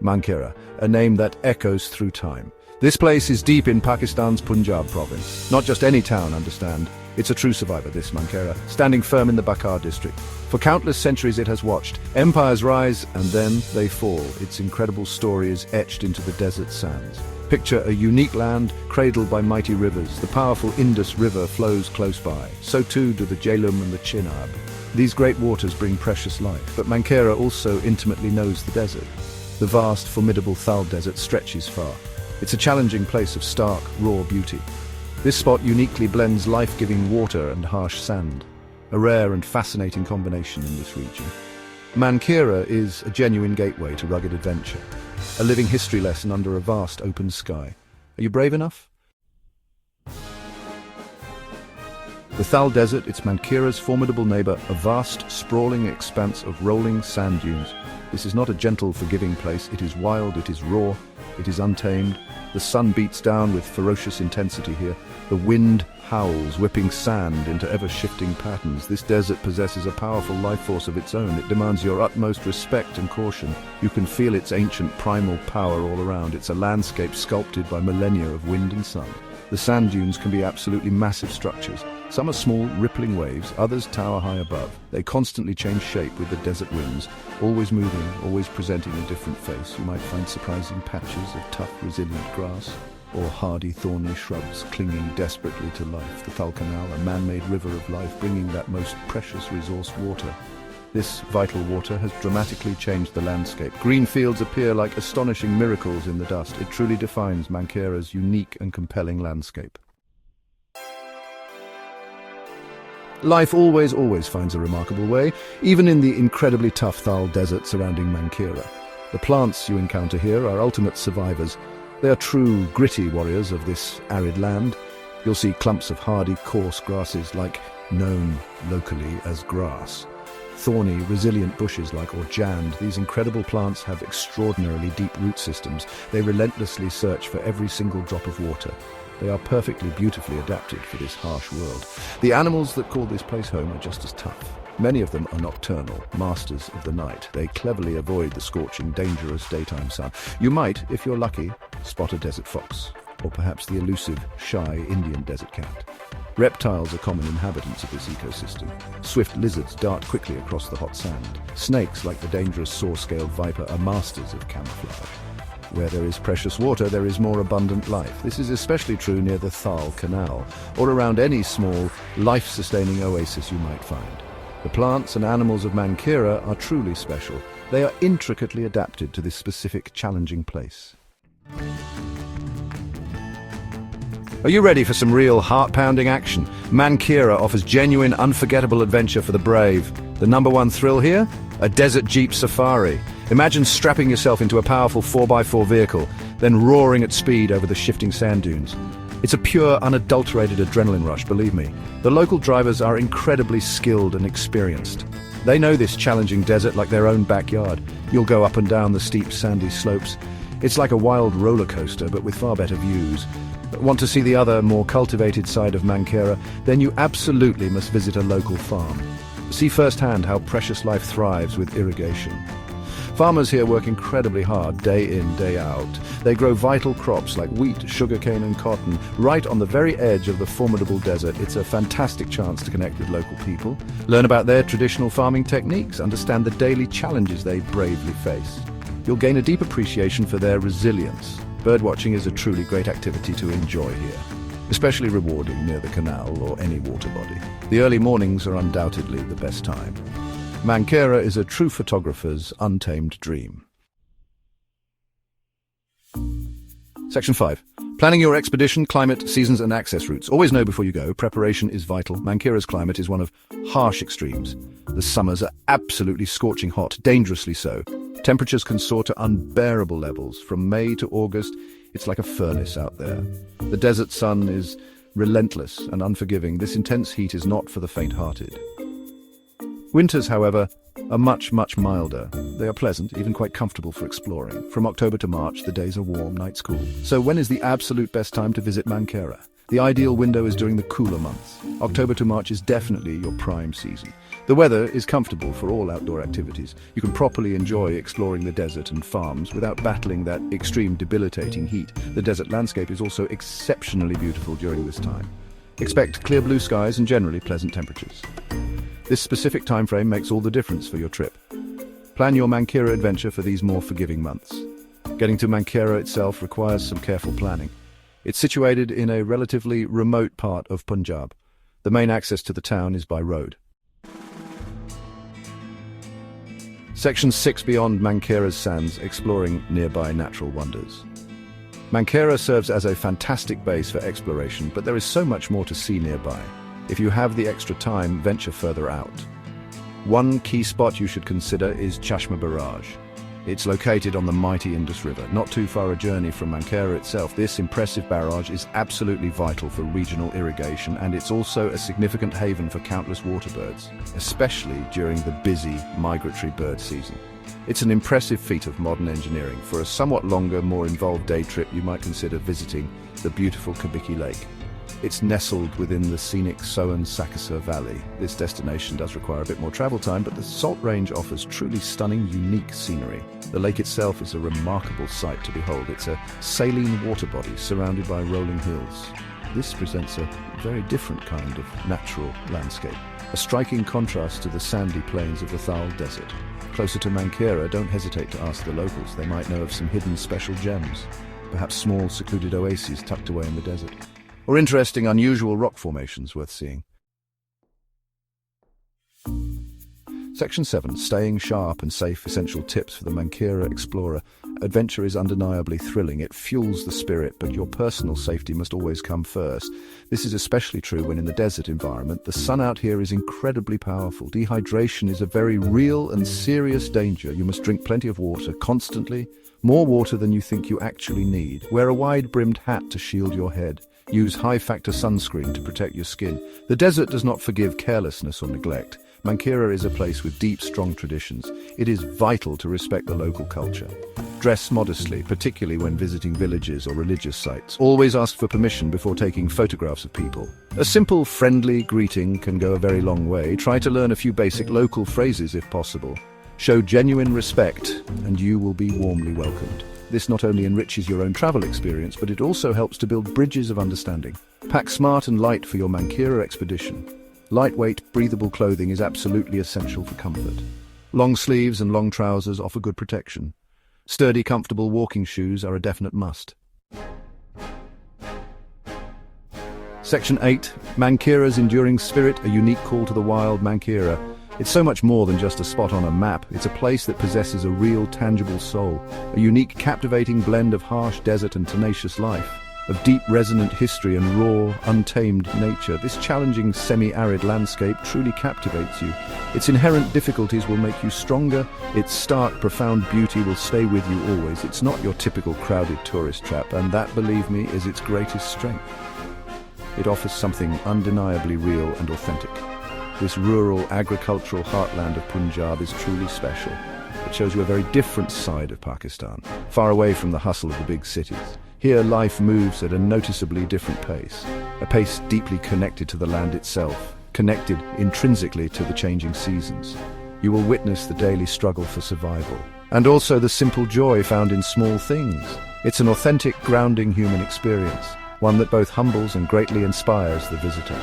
Mankera, a name that echoes through time. This place is deep in Pakistan's Punjab province. Not just any town, understand. It's a true survivor, this Mankera, standing firm in the Bakar district. For countless centuries it has watched. Empires rise and then they fall. Its incredible story is etched into the desert sands. Picture a unique land cradled by mighty rivers. The powerful Indus River flows close by. So too do the Jhelum and the Chenab. These great waters bring precious life, but Mankera also intimately knows the desert. The vast, formidable Thal Desert stretches far. It's a challenging place of stark, raw beauty. This spot uniquely blends life-giving water and harsh sand, a rare and fascinating combination in this region. Mankera is a genuine gateway to rugged adventure, a living history lesson under a vast open sky. Are you brave enough? The Thal Desert, it's Mankera's formidable neighbor, a vast, sprawling expanse of rolling sand dunes. This is not a gentle, forgiving place. It is wild, it is raw, it is untamed. The sun beats down with ferocious intensity here. The wind howls, whipping sand into ever-shifting patterns. This desert possesses a powerful life force of its own. It demands your utmost respect and caution. You can feel its ancient primal power all around. It's a landscape sculpted by millennia of wind and sun. The sand dunes can be absolutely massive structures. Some are small, rippling waves, others tower high above. They constantly change shape with the desert winds, always moving, always presenting a different face. You might find surprising patches of tough, resilient grass, or hardy, thorny shrubs clinging desperately to life. The Thal Canal, a man-made river of life, bringing that most precious resource, water. This vital water has dramatically changed the landscape. Green fields appear like astonishing miracles in the dust. It truly defines Mankera's unique and compelling landscape. Life always finds a remarkable way, even in the incredibly tough Thal Desert surrounding Mankera. The plants you encounter here are ultimate survivors. They are true, gritty warriors of this arid land. You'll see clumps of hardy, coarse grasses known locally as grass. Thorny, resilient bushes like orjand. These incredible plants have extraordinarily deep root systems. They relentlessly search for every single drop of water. They are perfectly, beautifully adapted for this harsh world. The animals that call this place home are just as tough. Many of them are nocturnal, masters of the night. They cleverly avoid the scorching, dangerous daytime sun. You might, if you're lucky, spot a desert fox, or perhaps the elusive, shy Indian desert cat. Reptiles are common inhabitants of this ecosystem. Swift lizards dart quickly across the hot sand. Snakes, like the dangerous saw-scaled viper, are masters of camouflage. Where there is precious water, there is more abundant life. This is especially true near the Thal Canal, or around any small, life-sustaining oasis you might find. The plants and animals of Mankera are truly special. They are intricately adapted to this specific, challenging place. Are you ready for some real heart-pounding action? Mankera offers genuine, unforgettable adventure for the brave. The #1 thrill here? A desert jeep safari. Imagine strapping yourself into a powerful 4x4 vehicle, then roaring at speed over the shifting sand dunes. It's a pure, unadulterated adrenaline rush, believe me. The local drivers are incredibly skilled and experienced. They know this challenging desert like their own backyard. You'll go up and down the steep, sandy slopes. It's like a wild roller coaster, but with far better views. Want to see the other, more cultivated side of Mankera? Then you absolutely must visit a local farm. See firsthand how precious life thrives with irrigation. Farmers here work incredibly hard, day in, day out. They grow vital crops like wheat, sugarcane and cotton, right on the very edge of the formidable desert. It's a fantastic chance to connect with local people, learn about their traditional farming techniques, understand the daily challenges they bravely face. You'll gain a deep appreciation for their resilience. Birdwatching is a truly great activity to enjoy here, especially rewarding near the canal or any water body. The early mornings are undoubtedly the best time. Mankera is a true photographer's untamed dream. Section 5. Planning your expedition, climate, seasons and access routes. Always know before you go, preparation is vital. Mankera's climate is one of harsh extremes. The summers are absolutely scorching hot, dangerously so. Temperatures can soar to unbearable levels. From May to August, it's like a furnace out there. The desert sun is relentless and unforgiving. This intense heat is not for the faint-hearted. Winters, however, are much milder. They are pleasant, even quite comfortable for exploring. From October to March, the days are warm, nights cool. So when is the absolute best time to visit Mankera? The ideal window is during the cooler months. October to March is definitely your prime season. The weather is comfortable for all outdoor activities. You can properly enjoy exploring the desert and farms without battling that extreme debilitating heat. The desert landscape is also exceptionally beautiful during this time. Expect clear blue skies and generally pleasant temperatures. This specific time frame makes all the difference for your trip. Plan your Mankera adventure for these more forgiving months. Getting to Mankera itself requires some careful planning. It's situated in a relatively remote part of Punjab. The main access to the town is by road. Section 6 beyond Mankera's sands, exploring nearby natural wonders. Mankera serves as a fantastic base for exploration, but there is so much more to see nearby. If you have the extra time, venture further out. One key spot you should consider is Chashma Barrage. It's located on the mighty Indus River, not too far a journey from Mankera itself. This impressive barrage is absolutely vital for regional irrigation, and it's also a significant haven for countless waterbirds, especially during the busy migratory bird season. It's an impressive feat of modern engineering. For a somewhat longer, more involved day trip, you might consider visiting the beautiful Kabiki Lake. It's nestled within the scenic Soan-Sakasa Valley. This destination does require a bit more travel time, but the salt range offers truly stunning, unique scenery. The lake itself is a remarkable sight to behold. It's a saline water body surrounded by rolling hills. This presents a very different kind of natural landscape, a striking contrast to the sandy plains of the Thal Desert. Closer to Mankera, don't hesitate to ask the locals. They might know of some hidden special gems, perhaps small secluded oases tucked away in the desert, or interesting, unusual rock formations worth seeing. Section 7. Staying sharp and safe. Essential tips for the Mankera explorer. Adventure is undeniably thrilling. It fuels the spirit, but your personal safety must always come first. This is especially true when in the desert environment. The sun out here is incredibly powerful. Dehydration is a very real and serious danger. You must drink plenty of water constantly, more water than you think you actually need. Wear a wide-brimmed hat to shield your head. Use high-factor sunscreen to protect your skin. The desert does not forgive carelessness or neglect. Mankera is a place with deep, strong traditions. It is vital to respect the local culture. Dress modestly, particularly when visiting villages or religious sites. Always ask for permission before taking photographs of people. A simple, friendly greeting can go a very long way. Try to learn a few basic local phrases if possible. Show genuine respect, and you will be warmly welcomed. This not only enriches your own travel experience, but it also helps to build bridges of understanding. Pack smart and light for your Mankera expedition. Lightweight, breathable clothing is absolutely essential for comfort. Long sleeves and long trousers offer good protection. Sturdy, comfortable walking shoes are a definite must. Section 8. Mankera's enduring spirit, a unique call to the wild. Mankera. It's so much more than just a spot on a map. It's a place that possesses a real, tangible soul, a unique, captivating blend of harsh desert and tenacious life, of deep, resonant history and raw, untamed nature. This challenging, semi-arid landscape truly captivates you. Its inherent difficulties will make you stronger. Its stark, profound beauty will stay with you always. It's not your typical crowded tourist trap, and that, believe me, is its greatest strength. It offers something undeniably real and authentic. This rural, agricultural heartland of Punjab is truly special. It shows you a very different side of Pakistan, far away from the hustle of the big cities. Here, life moves at a noticeably different pace, a pace deeply connected to the land itself, connected intrinsically to the changing seasons. You will witness the daily struggle for survival, and also the simple joy found in small things. It's an authentic, grounding human experience, one that both humbles and greatly inspires the visitor.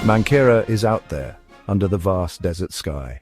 Mankera is out there, under the vast desert sky,